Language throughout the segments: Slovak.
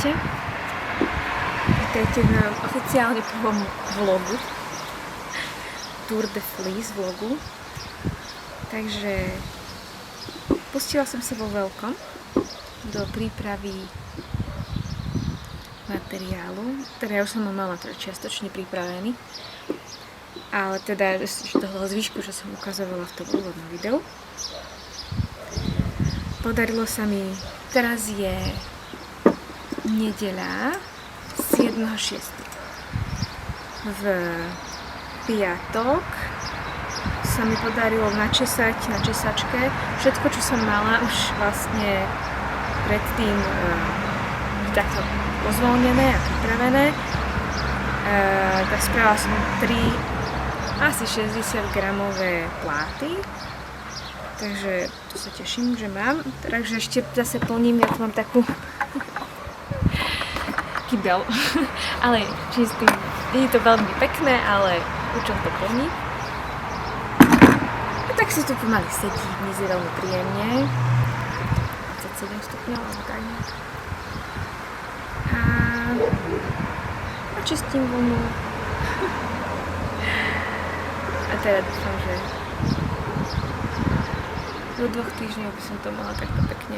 Ahojte. Vítajte na oficiálne prvom vlogu. Tour de Fleece vlogu. Takže pustila som sa vo veľkom do prípravy materiálu. Teda ja už som ho mala čiastočne pripravený. Ale teda z toho zvyšku, čo som ukazovala v tom úvodnom videu. Podarilo sa mi, teraz je nedeľa 7.6. V piatok sa mi podarilo načesať na česačke všetko, čo som mala už vlastne predtým takto pozvolnené a pripravené. Tak spravila som 3 asi 60 gramové pláty. Takže to sa teším, že mám. Takže ešte zase plním, ja tu mám takú kybel. Ale čistý. Nie je to veľmi pekné, ale účel to plní. A tak si tu pomaly sedí, mne je veľmi príjemne. 27 stupňov, alebo tak nejak. A čistím vlnu. A teda dúfam, že do 2 týždňov by som to mala takto pekne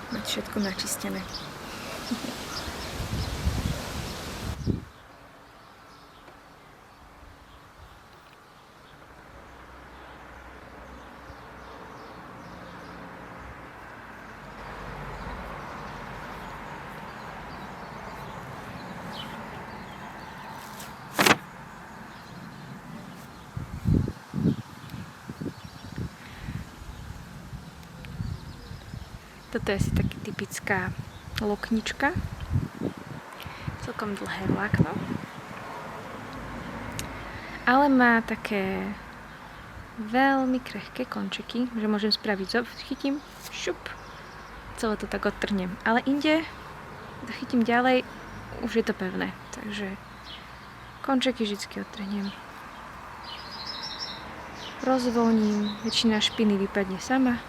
mať všetko načistené. Toto je asi taký typická loknička. Celkom dlhé vlákno. Ale má také veľmi krehké končeky, že môžem spraviť chytím, šup, celé to tak odtrhnem. Ale inde to chytím ďalej, už je to pevné. Takže končeky vždy odtrhnem. Rozvoľním, väčšina špiny vypadne sama.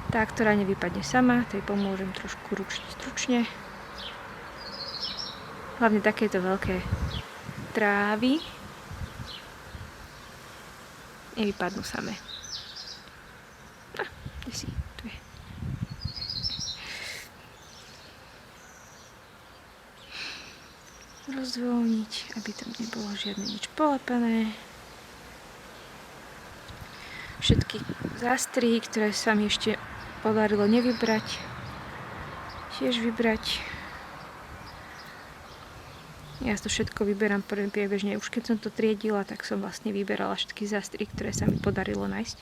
Tá, ktorá nevypadne sama, tej pomôžem trošku stručne. Hlavne takéto veľké trávy nevypadnú samé. Kde si? Tu je. Rozvoľniť, aby tam nebolo žiadne nič polepené. Všetky zástrihy, ktoré sa mi ešte podarilo nevybrať, tiež vybrať. Ja to všetko vyberám priebežne. Už keď som to triedila, tak som vlastne vyberala všetky zástrihy, ktoré sa mi podarilo nájsť.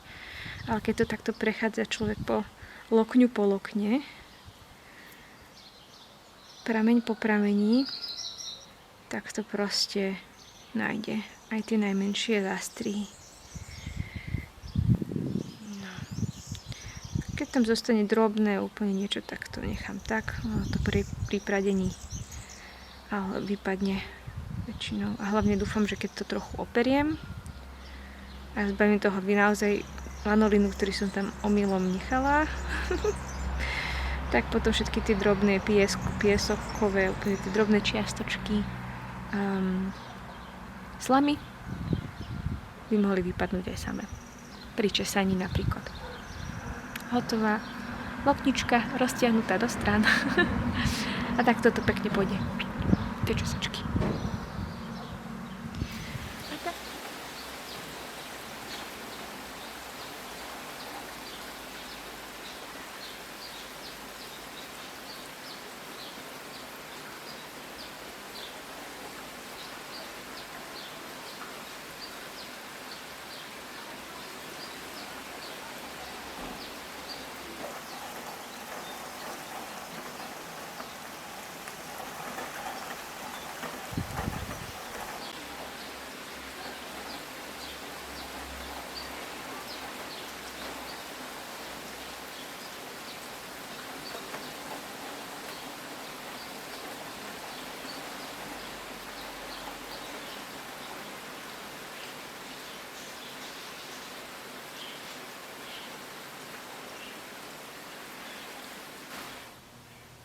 Ale keď to takto prechádza človek po lokne, prameň po pramení, tak to proste nájde. Aj tie najmenšie zástrihy. Keď tam zostane drobné, úplne niečo, tak to nechám tak. No, to pri pradení ale vypadne väčšinou. A hlavne dúfam, že keď to trochu operiem a zbavím toho naozaj lanolínu, ktorý som tam omylom nechala, tak potom všetky tie drobné piesokové, úplne tie drobné čiastočky slamy by mohli vypadnúť aj samé. Pri česaní napríklad. Hotová loknička roztiahnutá do strán. A tak toto pekne pôjde. Tie česačky.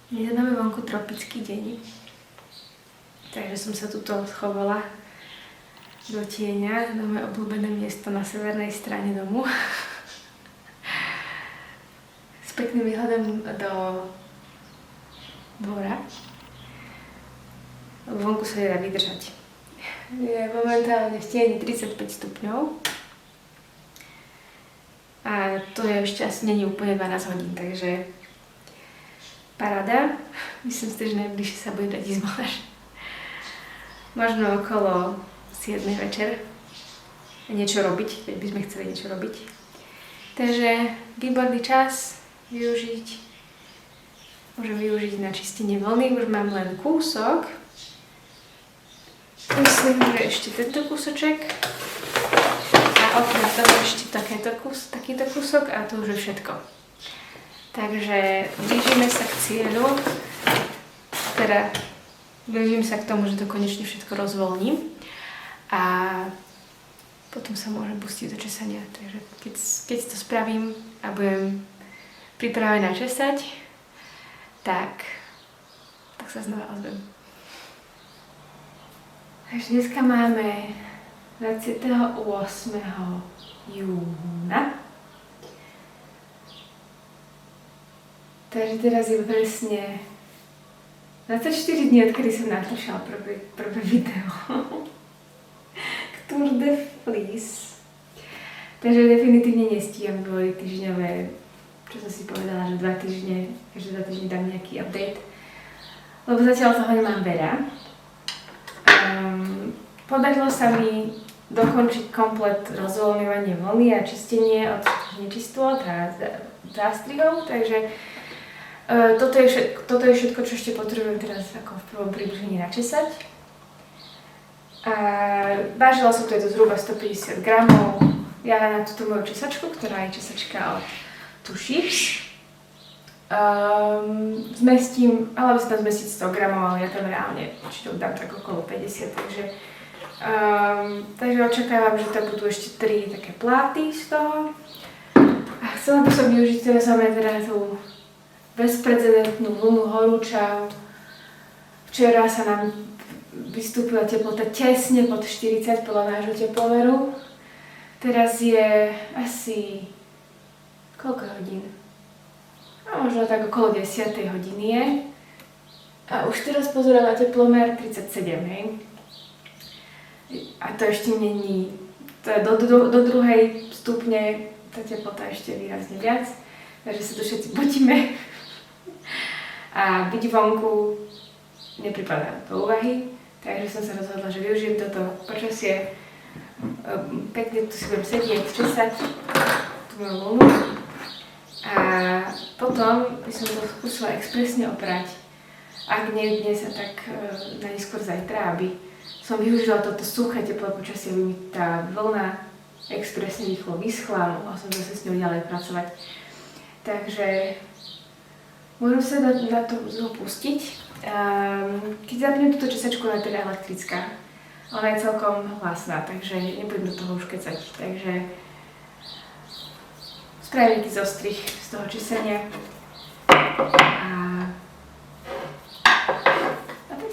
Je máme vonku tropický deň. Takže som sa tuto schovala do tieňa, na moje obľúbené miesto na severnej strane domu. S pekným výhľadom do dvora. Vonku sa nedá vydržať. Je momentálne v tieni 35 stupňov. A to je ešte asi není úplne 12 hodín, takže paráda. Myslím si, že najbližšie sa bude dať ísť von. Možno okolo 7 večer niečo robiť, keď by sme chceli niečo robiť. Takže výborný čas využiť. Môžem využiť na čistenie vlny, už mám len kúsok. Myslím, že ešte tento kúsoček. A okrem toho ešte takýto kúsok a to už je všetko. Takže blížime sa k cieľu. Teda blížim sa k tomu, že to konečne všetko rozvoľním. A potom sa môžem pustiť do česania. Takže keď to spravím a budem pripravená česať, tak sa znova ozvem. Takže dneska máme 28. júna. Takže teraz je presne 24 dní, odkedy som natáčala prvé video. Tour de Fleece. Takže definitívne nestíham dvojtýždňové, čo som si povedala, že 2 týždne, každé 2 týždne dám nejaký update. Lebo zatiaľ toho nemám veľa. Podarilo sa mi dokončiť komplet rozvoľňovanie vlny a čistenie od nečistôt a zástrihov, takže toto je všetko, čo ešte potrebujem teraz ako v prvom približení načesať. Vážila som to, je to zhruba 150 gramov. Ja na túto moju česačku, ktorá je česačka od Tušips, zmestím, ale by sa tam zmestiť 100 gramov, ale ja tam reálne určite dám tak okolo 50, takže očakávam, že to budú ešte 3 také pláty z toho. A chcela by som využiť teraz teda tú bezprecedentnú vlnu horúčav. Včera sa nám vystúpila teplota tesne pod 40 podľa nášho teplomeru. Teraz je asi koľko hodín? A možno tak okolo 10. hodiny je. A už teraz pozerám na teplomer 37, hej. A to ešte není, to je do 2. stupne tá teplota ešte výrazne viac. Takže sa tu všetci potíme. A byť vonku nepripadá do úvahy. Takže som sa rozhodla, že využijem toto počasie. Pekne tu si budem sedieť, česať tú moju vlnu. A potom by som to skúsila expresne oprať. Ak nie dnes a tak najskôr zajtra, aby som využila toto suché teplé počasie, aby mi tá vlna expresne rýchlo vyschla a mohla som zase s ňou ďalej pracovať. Takže môžem sa na to znovu pustiť. Keď zapnem túto česačku, ona je teda elektrická. Ona je celkom hlasná, takže nebudem do toho už kecať. Takže spravím nejaký zostrih z toho česania. A tak.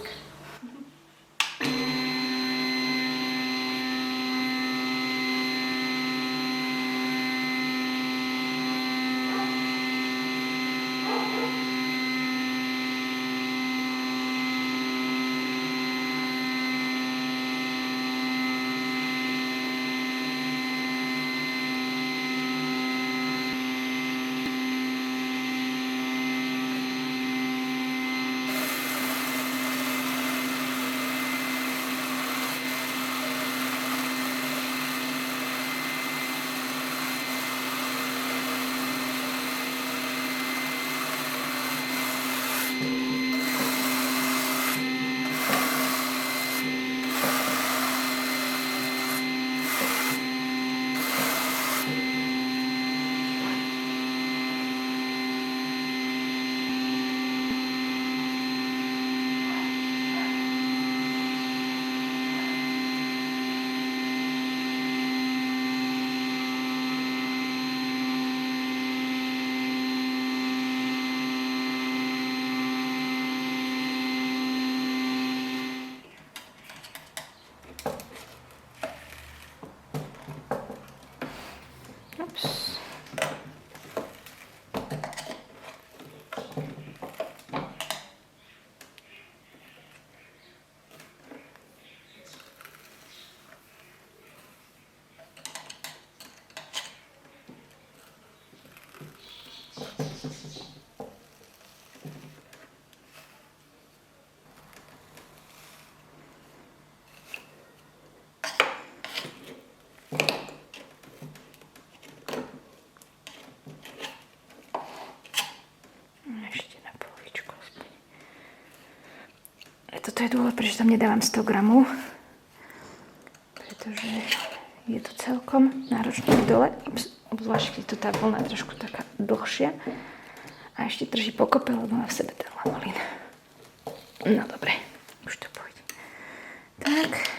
Ups. Toto je dôvod, prečo tam nedávam 100 gramov, pretože je to celkom náročné dole, obzvlášť keď to tá vlna je trošku taká dlhšia a ešte drží pokope, lebo má v sebe ten lanolín. No dobre, už to pôjde. Tak.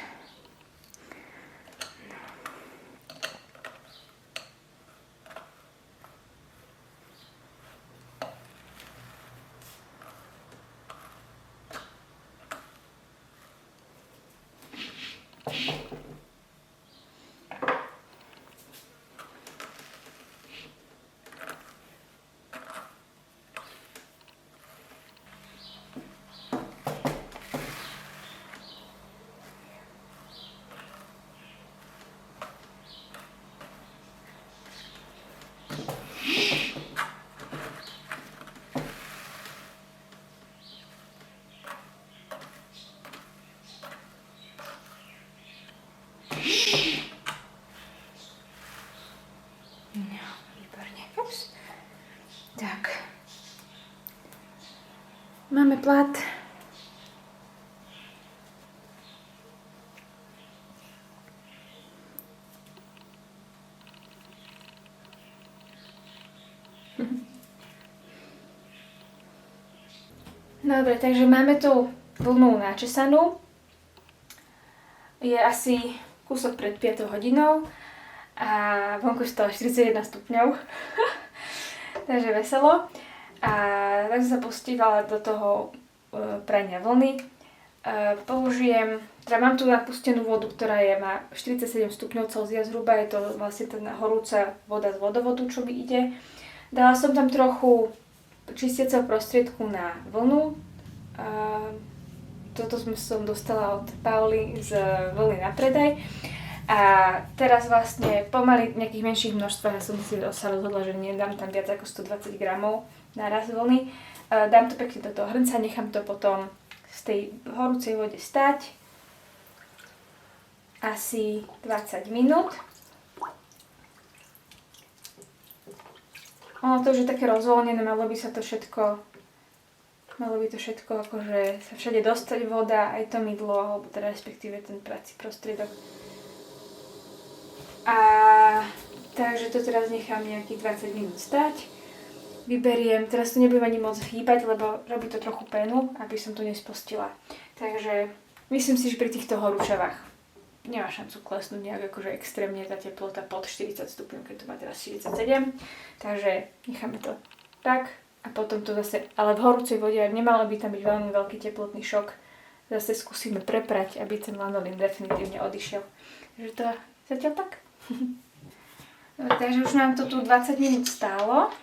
Tak. Máme plat. Dobre, takže máme tu vlnu načesanú. Je asi kúsok pred 5 hodinou a vonku stalo 41 stupňov. Takže veselo. A tak som sa pustila do toho prania vlny. Použijem, teda mám tu napustenú vodu, ktorá má 47 stupňov Celzia zhruba, je to vlastne tá horúca voda z vodovodu, čo mi ide. Dala som tam trochu čistiaceho prostriedku na vlnu. Toto som dostala od Pauly z vlny na predaj. A teraz vlastne pomaly v nejakých menších množstvách som si sa rozhodla, že nedám tam viac ako 120 gramov naraz vlny. Dám to pekne do toho hrnca, nechám to potom z tej horúcej vode stať asi 20 minút. Ono to už je také rozvoľnené, malo by to všetko akože sa všade dostať voda, aj to mydlo, alebo teda respektíve ten prací prostriedok. A takže to teraz nechám nejakých 20 minút stať. Vyberiem, teraz to nebudem ani moc hýbať, lebo robí to trochu penu, aby som to nespostila. Takže myslím si, že pri týchto horúčavách nemá šancu klesnúť nejak akože extrémne tá teplota pod 40 stupňov, keď to má teraz 47. Takže necháme to tak a potom to zase, ale v horúcej vode, nemalo by tam byť veľmi veľký teplotný šok, zase skúsime preprať, aby ten lanolín definitívne odišiel. Takže to zatiaľ tak. Dobre, takže už nám to tu 20 minút stálo.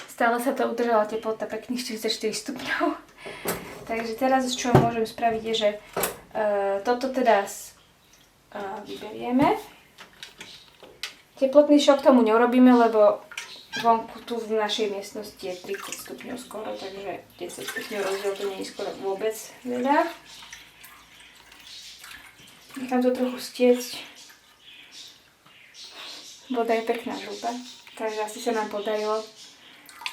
Stále sa to udržala teplota pekných 44 stupňov. Takže teraz, čo môžem spraviť, je, že toto teda vyberieme. Teplotný šok tomu neurobíme, lebo vonku tu v našej miestnosti je 30 stupňov skoro, takže 10 stupňov rozdiel to nie je skoro vôbec veľa. Nechám to trochu stiecť. Voda je pekná žltá, takže asi sa nám podarilo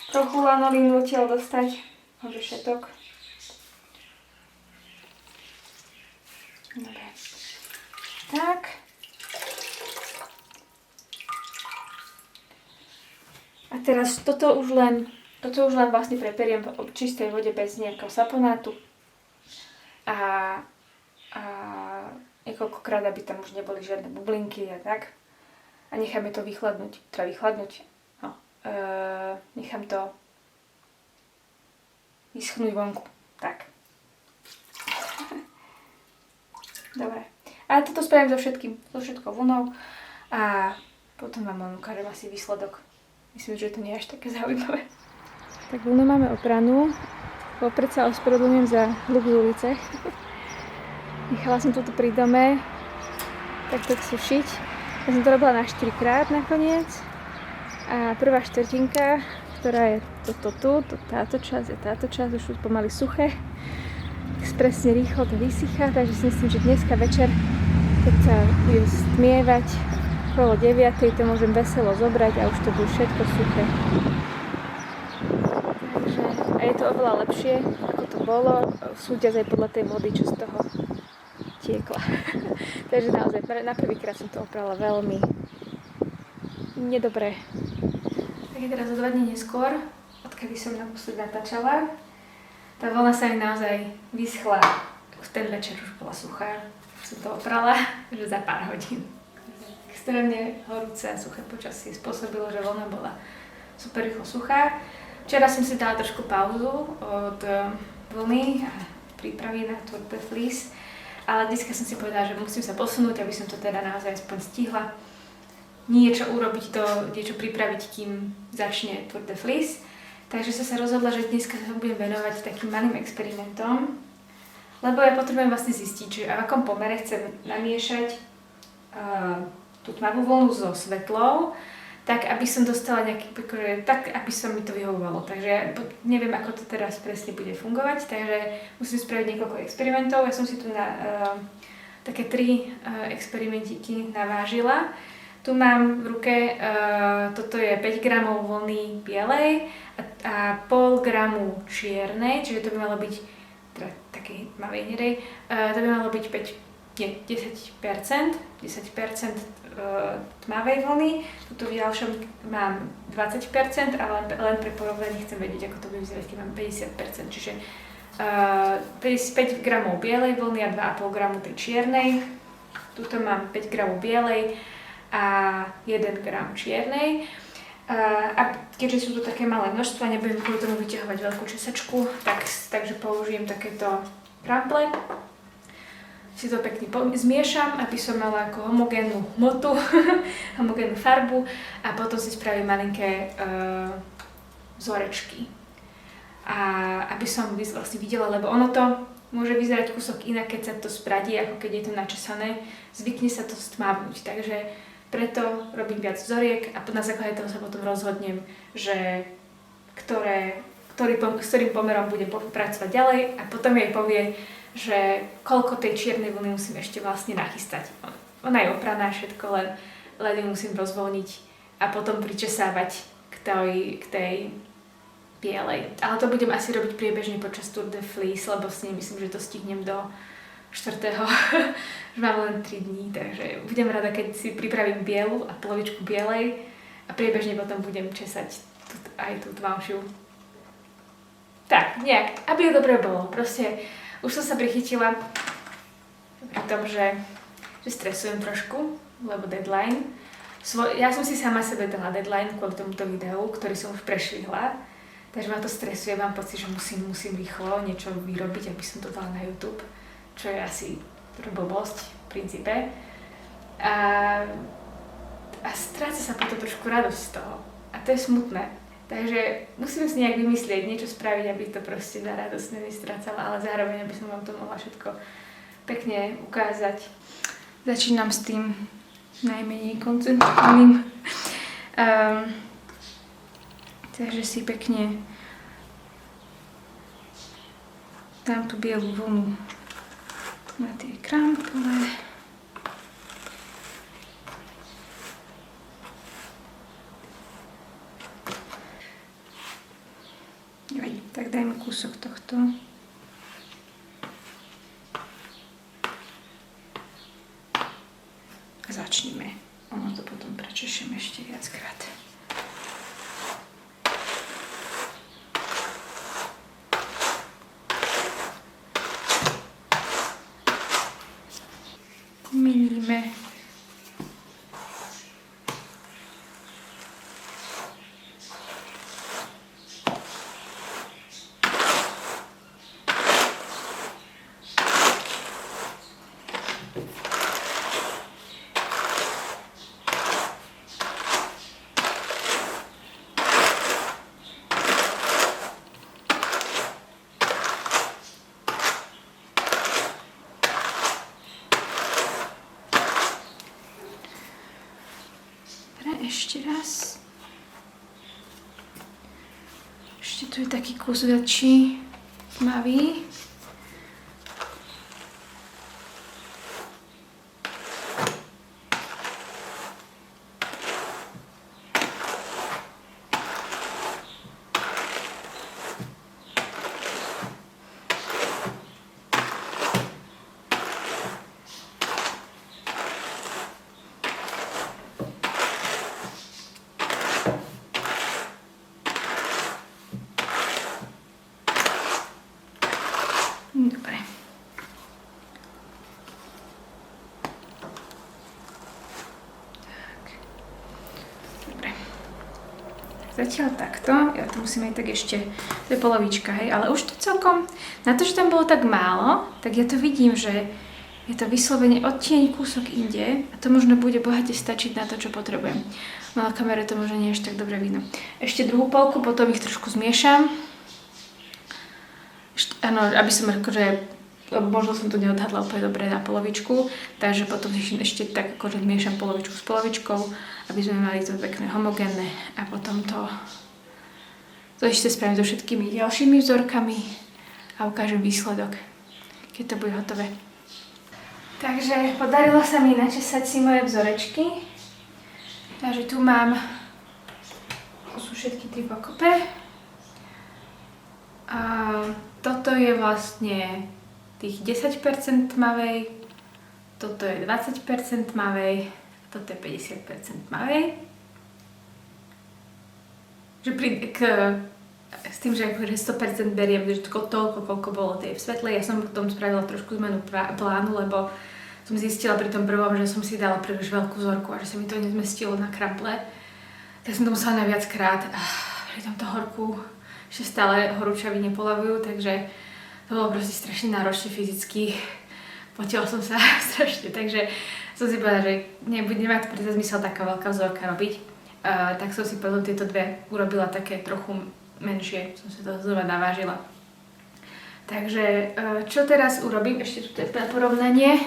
trochu lanolínu odtiaľ dostať, možno všetok. Dobre. Tak. A teraz toto už len vlastne preperiem v čistej vode bez nejakého saponátu. A niekoľkokrát, aby tam už neboli žiadne bublinky a tak. A necháme to vychladnúť. Nechám to vyschnúť vonku. Tak. Dobre. A toto spravím so všetkou vlnou. A Potom vám len ukážem asi výsledok. Myslím, že to nie je až také zaujímavé. Tak vlnu máme opranú. Vopred sa ospravedlňujem za hluk z ulice. Nechala som toto pri dome takto sušiť. Ja som to robila na 4 krát nakoniec. A prvá štvrtinka, ktorá je táto časť, už pomaly suché. Presne rýchlo to vysychá, takže si myslím, že dneska večer, keď sa budem stmievať, okolo 9:00 to môžem veselo zobrať a už to bude všetko suché. Takže, a je to oveľa lepšie, ako to bolo, súťaz aj podľa tej vody, čo z toho tiekla. Takže naozaj, na prvýkrát som to oprala veľmi nedobre. Tak je teraz o 2 dní neskôr, odkedy som naposledy natáčala. Tá vlna sa mi naozaj vyschla, už ten večer už bola suchá. Už som to oprala, že za pár hodín. Extrémne horúce a suché počasie spôsobilo, že vlna bola super rýchlo suchá. Včera som si dala trošku pauzu od vlny a prípravy na Tour de Fleece, ale dneska som si povedala, že musím sa posunúť, aby som to teda naozaj aspoň stihla. Niečo urobiť, niečo pripraviť, kým začne Tour de Fleece. Takže som sa rozhodla, že dneska sa budem venovať takým malým experimentom, lebo ja potrebujem vlastne zistiť, že v akom pomere chcem namiešať tú tmavú vlnu so svetlou, tak aby som dostala nejaký, tak aby som mi to vyhovovalo. Takže neviem, ako to teraz presne bude fungovať, takže musím spraviť niekoľko experimentov. Ja som si tu také 3 experimentiky navážila. Tu mám v ruke, toto je 5 gramov vlny bielej a pol gramu čiernej, čiže to by malo byť, teda takej tmavej hnedej, to by malo byť 10% tmavej vlny. Tuto v ďalšom mám 20%, ale len pre porovnanie chcem vedieť, ako to bude vyzerať, keď mám 50%, čiže 5 gramov bielej vlny a 2,5 gramu tej čiernej. Tuto mám 5 gramov bielej a 1 gram čiernej. A keďže sú to také malé množstva, nebudem kvôli tomu vyťahovať veľkú česačku, takže použijem takéto krample. Si to pekne zmiešam, aby som mala ako homogénnu hmotu, homogénnu farbu a potom si spravím malinké vzorečky. A aby som vlastne videla, lebo ono to môže vyzerať kúsok inak, keď sa to spradí, ako keď je to načesané. Zvykne sa to stmavnúť, takže preto robím viac vzoriek a na základe toho sa potom rozhodnem, že s ktorým pomerom budem pracovať ďalej a potom jej povie, že koľko tej čiernej vlny musím ešte vlastne nachystať. Ona je opraná všetko, len ju musím rozvoľniť a potom pričesávať k tej bielej. Ale to budem asi robiť priebežne počas Tour de Fleece, lebo si nemyslím, že to stihnem do 4. že mám len 3 dní, takže budem rada, keď si pripravím bielu a polovičku bielej a priebežne potom budem česať aj tú tmavšiu. Tak, nejak, aby to dobre bolo. Proste už som sa prichytila pri tom, že stresujem trošku, lebo deadline. Ja som si sama sebe dala deadline kvôli tomuto videu, ktorý som už prešvihla. Takže ma to stresuje, mám pocit, že musím rýchlo niečo vyrobiť, aby som to dala na YouTube. Čo je asi blbosť v princípe. A stráca sa potom trošku radosť z toho. A to je smutné. Takže musím si nejak vymyslieť, niečo spraviť, aby to proste na radosť nestrácala, ale zároveň, aby som vám to mohla všetko pekne ukázať. Začínam s tým najmenej koncentrovaným. Takže si pekne dám tú bielú vlnu na tie krample. Tak dajme kúsok tohto. A začneme. Ono to potom prečešem ešte viackrát. Milíme. ešte raz. Ešte tu je taký kus väčší, tmavý. Dobre. Tak. Dobre. Zatiaľ takto. Ja to musím aj tak ešte... To je polovička, hej? Ale už to celkom... Na to, že tam bolo tak málo, tak ja to vidím, že je to vyslovene odtieň kúsok inde a to možno bude bohate stačiť na to, čo potrebujem. No na kamere to možno nie je až tak dobre vidno. Ešte druhú polku, potom ich trošku zmiešam. Áno, aby som akože, možno som to neodhadla úplne dobre na polovičku, takže potom ešte tak akože miešam polovičku s polovičkou, aby sme mali to pekné homogénne a potom to ešte spravím so všetkými ďalšími vzorkami a ukážem výsledok, keď to bude hotové. Takže podarilo sa mi načesať si moje vzorečky, takže tu mám, tu sú všetky tri pokope. A toto je vlastne tých 10% tmavej, toto je 20% tmavej, toto je 50% tmavej. S tým, že 100% beriem toľko, koľko bolo tej v svetle. Ja som potom spravila trošku zmenu plánu, lebo som zistila pri tom prvom, že som si dala príliš veľkú vzorku a že sa mi to nezmestilo na krample. Tak som to musela na viackrát a pri tomto horku že stále horúčavy nepolavujú, takže to bolo proste strašne náročné fyzicky. Potila som sa strašne, takže som si povedala, že nemá to predsa zmysel taká veľká vzorka robiť. Tak som si potom tieto dve urobila také trochu menšie, som si to znova navážila. Takže čo teraz urobím? Ešte tu je porovnanie.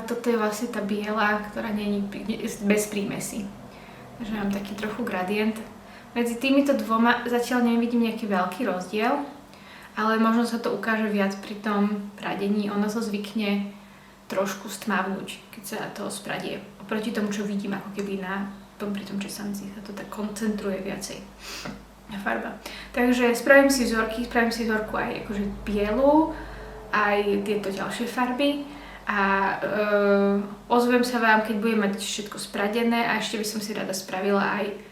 Toto je vlastne tá biela, ktorá nie je bez prímesí. Takže mám taký trochu gradient. Medzi týmito dvoma zatiaľ nevidím nejaký veľký rozdiel, ale možno sa to ukáže viac pri tom pradení. Ono sa zvykne trošku stmavnúť, keď sa to spradie. Oproti tomu, čo vidím ako keby pri tom česanci sa to tak koncentruje viacej farba. Takže spravím si vzorku aj akože bielu, aj tieto ďalšie farby a ozvem sa vám, keď budem mať všetko spradené a ešte by som si rada spravila aj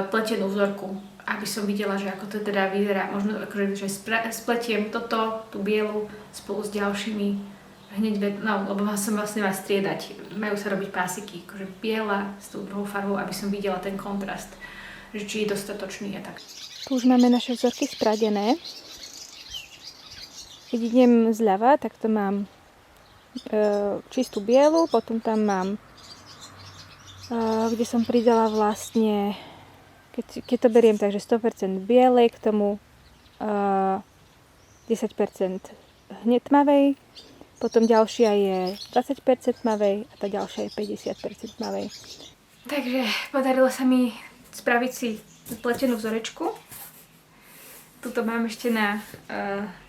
pletenú vzorku, aby som videla, že ako to teda vyzerá. Možno akože, že spletiem toto, tú bielu, spolu s ďalšími hneď, lebo som vlastne má striedať. Majú sa robiť pásiky, akože biela s tou druhou farbou, aby som videla ten kontrast, že či je dostatočný a tak. Tu už máme naše vzorky spradené. Keď idem zľava, tak to mám čistú bielu, potom tam mám, kde som pridala vlastne, keď to beriem, takže 100% bielej, k tomu 10% hneď tmavej, potom ďalšia je 20% tmavej a tá ďalšia je 50% tmavej. Takže podarilo sa mi spraviť si pletenú vzorečku. Tuto mám ešte na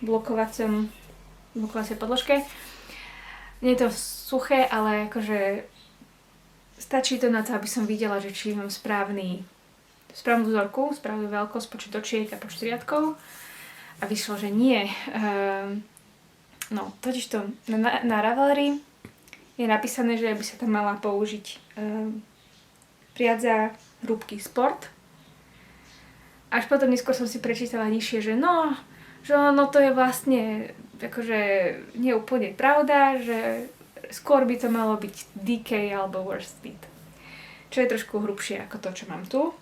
blokovacej podložke. Nie je to suché, ale akože stačí to na to, aby som videla, že či mám správnu vzorku, správnu veľkosť, počet očiek a počet riadkov. A vyšlo, že nie. Totižto na Ravelry je napísané, že by sa tam mala použiť priadza hrúbky Sport. Až potom neskôr som si prečítala nižšie, že to je vlastne akože nie úplne pravda, že skôr by to malo byť DK alebo Worsted. Čo je trošku hrubšie ako to, čo mám tu.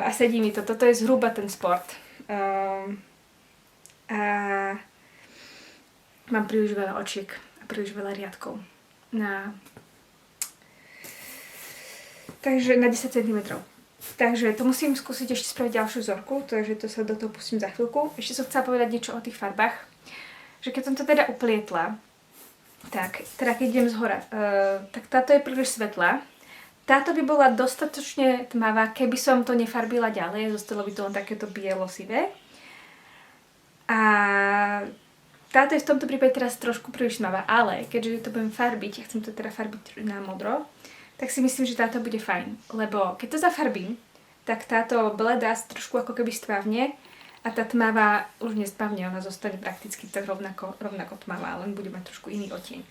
A sedí mi to. Toto je zhruba ten Sport. A mám príliš veľa očiek a príliš veľa riadkov. Takže na 10 cm. Takže to musím skúsiť ešte spraviť ďalšiu vzorku, takže to sa do toho pustím za chvíľku. Ešte som chcela povedať niečo o tých farbách. Že keď som to teda uplietla, Tak, teda keď idem zhora, tak táto je príliš svetlá. Táto by bola dostatočne tmavá, keby som to nefarbila ďalej, zostalo by to len takéto bielo-sivé. A táto je v tomto prípade teraz trošku príliš tmavá, ale keďže to budem farbiť, ja chcem to teda farbiť na modro, tak si myslím, že táto bude fajn, lebo keď to zafarbím, tak táto bledá trošku ako keby stvavne a tá tmavá už nespavne, ona zostane prakticky tak rovnako tmavá, len bude mať trošku iný odtieň.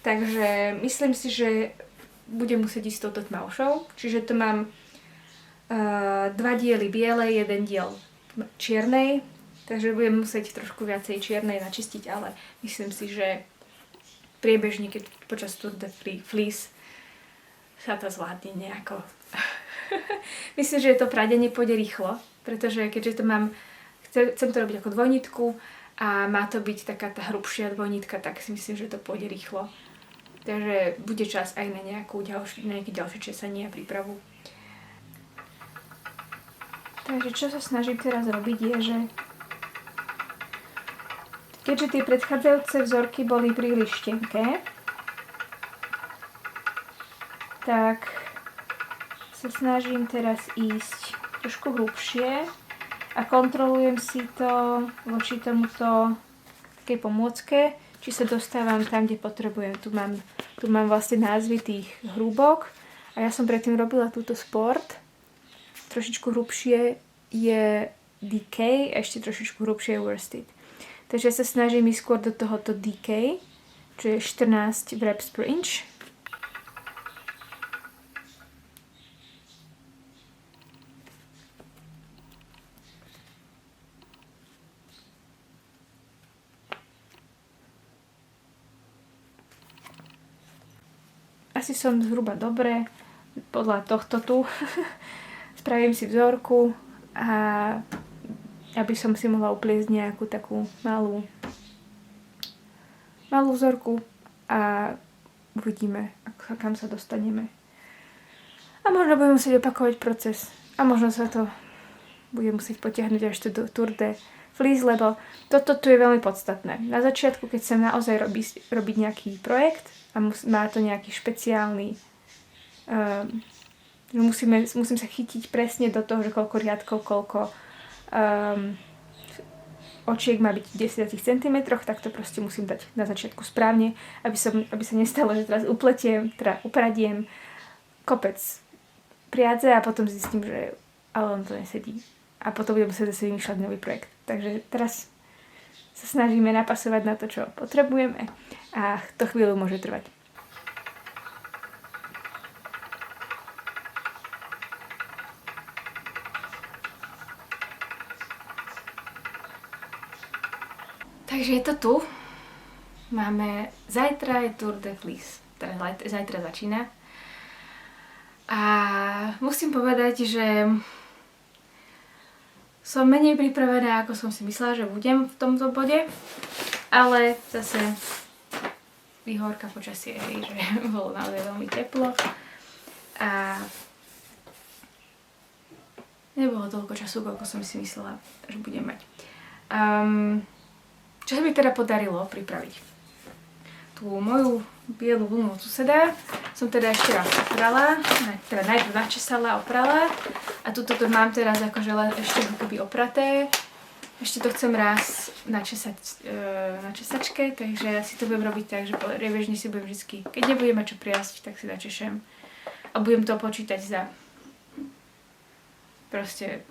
Takže myslím si, že budem musieť ísť s touto tmavšou, čiže to mám 2 diely bielej, 1 diel čiernej, takže budem musieť trošku viacej čiernej načistiť, ale myslím si, že priebežne, keď počas Tour de Fleece sa to zvládne nejako. Myslím, že to pradenie pôjde rýchlo, pretože keďže to mám, chcem to robiť ako dvojnitku a má to byť taká tá hrubšia dvojnitka, tak si myslím, že to pôjde rýchlo. Takže bude čas aj na nejaké ďalšie česanie a prípravu. Takže čo sa snažím teraz robiť je, že keďže tie predchádzajúce vzorky boli príliš tenké, tak sa snažím teraz ísť trošku hrubšie a kontrolujem si to voči tomuto takej pomôcke, či sa dostávam tam, kde potrebujem. Tu mám vlastne názvy tých hrúbok a ja som predtým robila túto sport. Trošičku hrubšie je DK, ešte trošičku hrubšie je worsted. Takže ja sa snažím ísť skôr do tohoto DK, čo je 14 reps per inch. Asi som zhruba dobre, podľa tohto tu. Spravím si vzorku a aby som si mohla upliesť nejakú takú malú vzorku a uvidíme, kam sa dostaneme. A možno budem musieť opakovať proces a možno sa to bude musieť potiahnuť až do Tour de Fleece, lebo toto tu je veľmi podstatné. Na začiatku, keď chcem naozaj robiť nejaký projekt a má to nejaký špeciálny musím sa chytiť presne do toho, že koľko riadkov, koľko očiek má byť v 10 cm, tak to proste musím dať na začiatku správne, aby sa nestalo, že teraz upradiem kopec priadze a potom zistím, že ale on to nesedí. A potom budem musieť zase vymýšľať nový projekt. Takže teraz sa snažíme napasovať na to, čo potrebujeme a to chvíľu môže trvať. Takže je to tu. Máme, zajtra je Tour de Fleece. Teda zajtra začína. A musím povedať, že som menej pripravená, ako som si myslela, že budem v tomto bode. Ale zase výhovorka počasie, že bolo naozaj veľmi teplo. A nebolo toľko času, koľko som si myslela, že budem mať. Čo sa mi teda podarilo pripraviť? Tú moju bielu vlnu od suseda som teda ešte raz oprala, teda najprv načesala, oprala a tuto to mám teraz akože len ešte akoby opraté. Ešte to chcem raz načesať na česačke, takže ja si to budem robiť tak, že priebežne si budem vždy, keď nebudem mať čo priasť, tak si načešem a budem to počítať za proste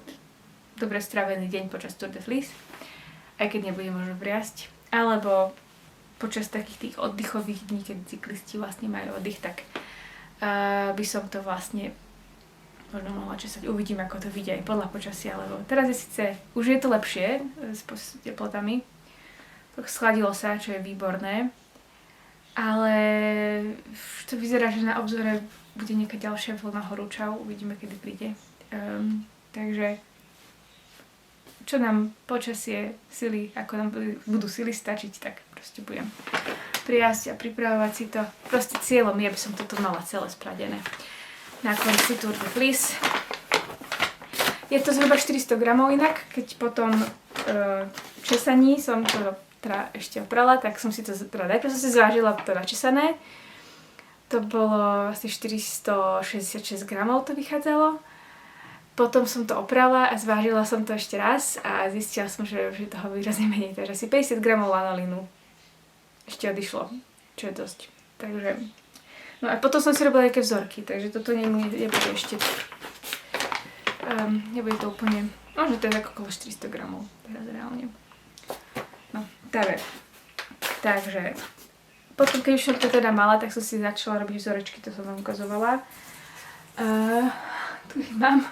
dobre strávený deň počas Tour de Fleece. Aj keď nebudem možno priasť, alebo počas takých tých oddychových dní, keď cyklisti vlastne majú oddych, tak by som to vlastne možno mohla česať. Uvidím, ako to vyjde aj podľa počasia, lebo teraz je síce, už je to lepšie s teplotami, to schladilo sa, čo je výborné, ale to vyzerá, že na obzore bude nejaká ďalšia vlna horúčav, uvidíme, kedy príde. Takže čo nám počasie, sily, ako nám budú sily stačiť, tak proste budem priásť a pripravovať si to. Proste cieľom je, aby som toto mala celé spradené. Na konci Tour de Fleece. Je to zhruba 400 gramov inak, keď potom česaní som to teda ešte oprala, tak som si to, teda najprv som si zvážila to načesané. To bolo asi 466 gramov to vychádzalo. Potom som to oprala a zvážila som to ešte raz a zistila som, že toho výrazne menej. Takže asi 50 gramov lanolínu ešte odišlo, čo je dosť. Takže, no a potom som si robila nejaké vzorky, takže toto nebude ešte, nebude to úplne, možno to je tak okolo 400 gramov, teraz reálne. No, takže, potom keď už som to teda mala, tak som si začala robiť vzorečky, to som vám ukazovala. Tu ich mám.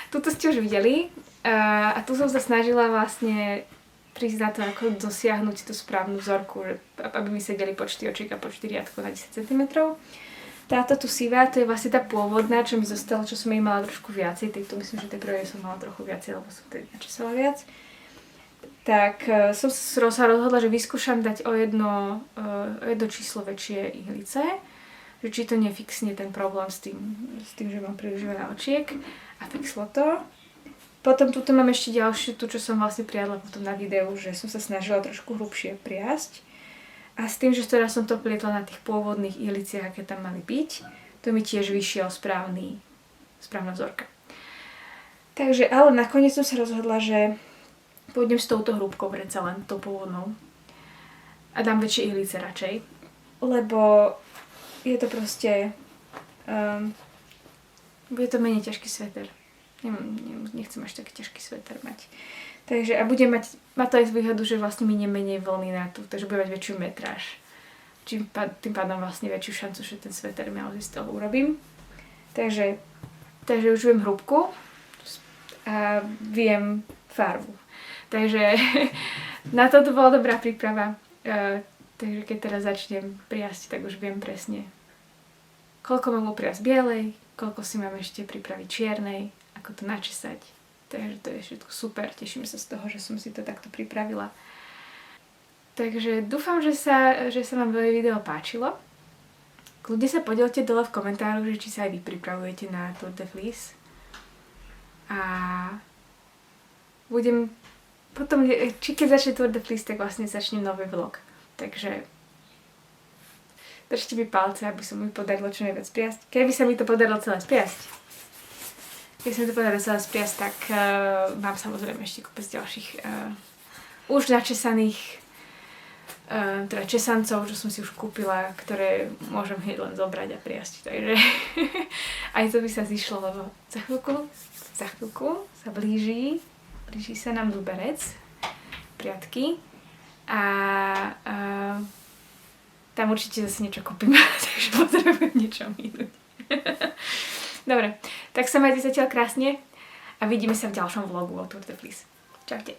Tuto ste už videli a tu som sa snažila vlastne prísť na to, ako dosiahnuť tú správnu vzorku, aby mi sedeli počty očiek a počty riadkov na 10 cm. Táto tu sivá, to je vlastne tá pôvodná, čo mi zostalo, čo som jej mala trošku viacej, tejto myslím, že tej prvej som mala trochu viacej, lebo som tedy načasala viac. Tak som sa rozhodla, že vyskúšam dať o jedno číslo väčšie ihlice, že či to nefixne ten problém s tým, že mám príliš veľa očiek, a fixlo to. Potom tuto mám ešte ďalšiu, tu čo som vlastne priadla potom na videu, že som sa snažila trošku hrubšie priasť. A s tým, že teda som to plietla na tých pôvodných ihliciach, aké tam mali byť, to mi tiež vyšiel správna vzorka. Takže, ale nakoniec som sa rozhodla, že pôjdem s touto hrúbkou predsa len, tou pôvodnou. A dám väčšie ihlice radšej. Lebo je to proste... bude to menej ťažký sveter. Nechcem až taký ťažký sveter mať. Takže a má to aj výhodu, že vlastne minie menej vlny na tú, takže bude mať väčšiu metráž. Tým pádom vlastne väčšiu šancu, že ten sveter naozaj z toho urobím. Takže už viem hrúbku a viem farbu. Takže na toto bola dobrá príprava. Takže keď teraz začnem priasť, tak už viem presne, koľko mám upriasť bielej, koľko si mám ešte pripraviť čiernej, ako to načesať. Takže to je všetko super, teším sa z toho, že som si to takto pripravila. Takže dúfam, že sa vám video páčilo. Kľudne sa podielte dole v komentároch, že či sa aj vy pripravujete na Tour de Fleece. A budem potom, či keď začne Tour de Fleece, tak vlastne začnem nový vlog. Takže držte mi palce, aby som mi podarilo čo najviac priasť. Keby sa mi to podarilo celé spriasť, tak mám samozrejme ešte kopec ďalších už načesaných teda česancov, čo som si už kúpila, ktoré môžem hneď len zobrať a priasť. Takže aj to by sa zišlo, lebo za chvíľku sa blíži sa nám zuberec, priatky a tam určite zase niečo kúpim, takže potrebujem niečo minúť. Dobre, tak sa majte zatiaľ krásne a vidíme sa v ďalšom vlogu o Tour de Fleece. Čaute.